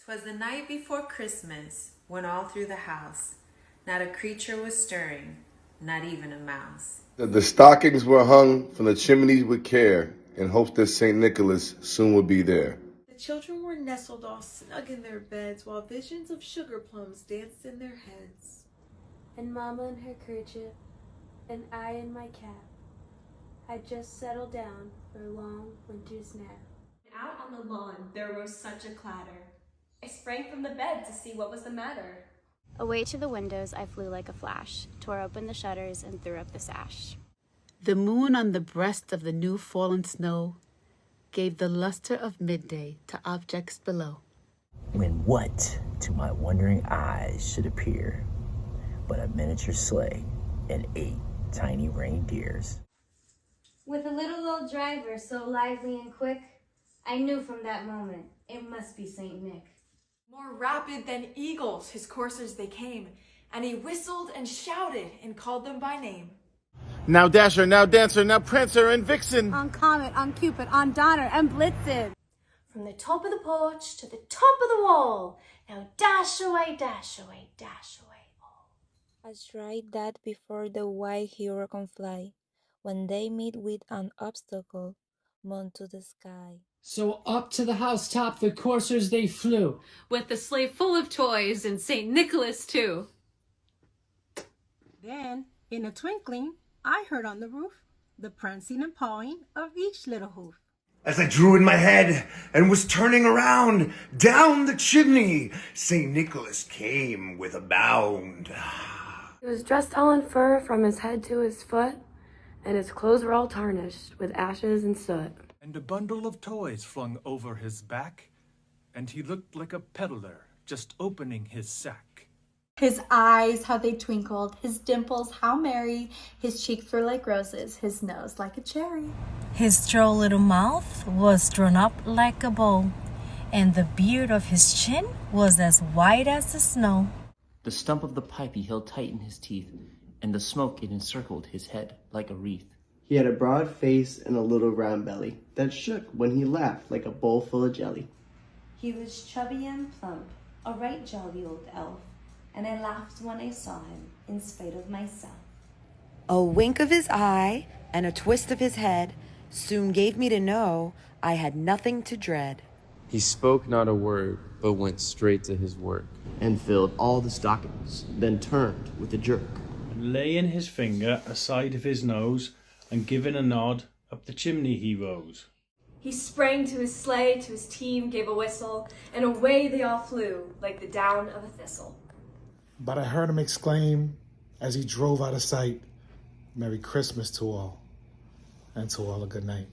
'Twas the night before Christmas, when all through the house not a creature was stirring, not even a mouse. The stockings were hung from the chimneys with care, in hopes that St. Nicholas soon would be there. The children were nestled all snug in their beds, while visions of sugar plums danced in their heads. And Mama in her kerchief, and I in my cap, had just settled down for a long winter's nap. Out on the lawn there rose such a clatter. I sprang from the bed to see what was the matter. Away to the windows I flew like a flash, tore open the shutters and threw up the sash. The moon on the breast of the new fallen snow gave the luster of midday to objects below. When what to my wondering eyes should appear but a miniature sleigh and 8 tiny reindeers. With a little old driver so lively and quick, I knew from that moment it must be Saint Nick. More rapid than eagles his coursers they came, and he whistled and shouted and called them by name. Now Dasher, now Dancer, now Prancer and Vixen. On Comet, on Cupid, on Donner and Blitzen. From the top of the porch to the top of the wall, now dash away, dash away, dash away all. Astride that before the white hero can fly, when they meet with an obstacle, mounted to the sky. So up to the housetop the coursers they flew, with the sleigh full of toys and St. Nicholas too. Then, in a twinkling, I heard on the roof the prancing and pawing of each little hoof. As I drew in my head and was turning around, down the chimney, St. Nicholas came with a bound. He was dressed all in fur from his head to his foot, and his clothes were all tarnished with ashes and soot. And a bundle of toys flung over his back, and he looked like a peddler just opening his sack. His eyes, how they twinkled, his dimples, how merry, his cheeks were like roses, his nose like a cherry. His droll little mouth was drawn up like a bow, and the beard of his chin was as white as the snow. The stump of the pipe he held tight in his teeth, and the smoke it encircled his head like a wreath. He had a broad face and a little round belly that shook when he laughed like a bowl full of jelly. He was chubby and plump, a right jolly old elf, and I laughed when I saw him in spite of myself. A wink of his eye and a twist of his head soon gave me to know I had nothing to dread. He spoke not a word, but went straight to his work. And filled all the stockings, then turned with a jerk. And laying his finger aside of his nose, and giving a nod, up the chimney he rose. He sprang to his sleigh, to his team gave a whistle, and away they all flew like the down of a thistle. But I heard him exclaim as he drove out of sight, "Merry Christmas to all, and to all a good night."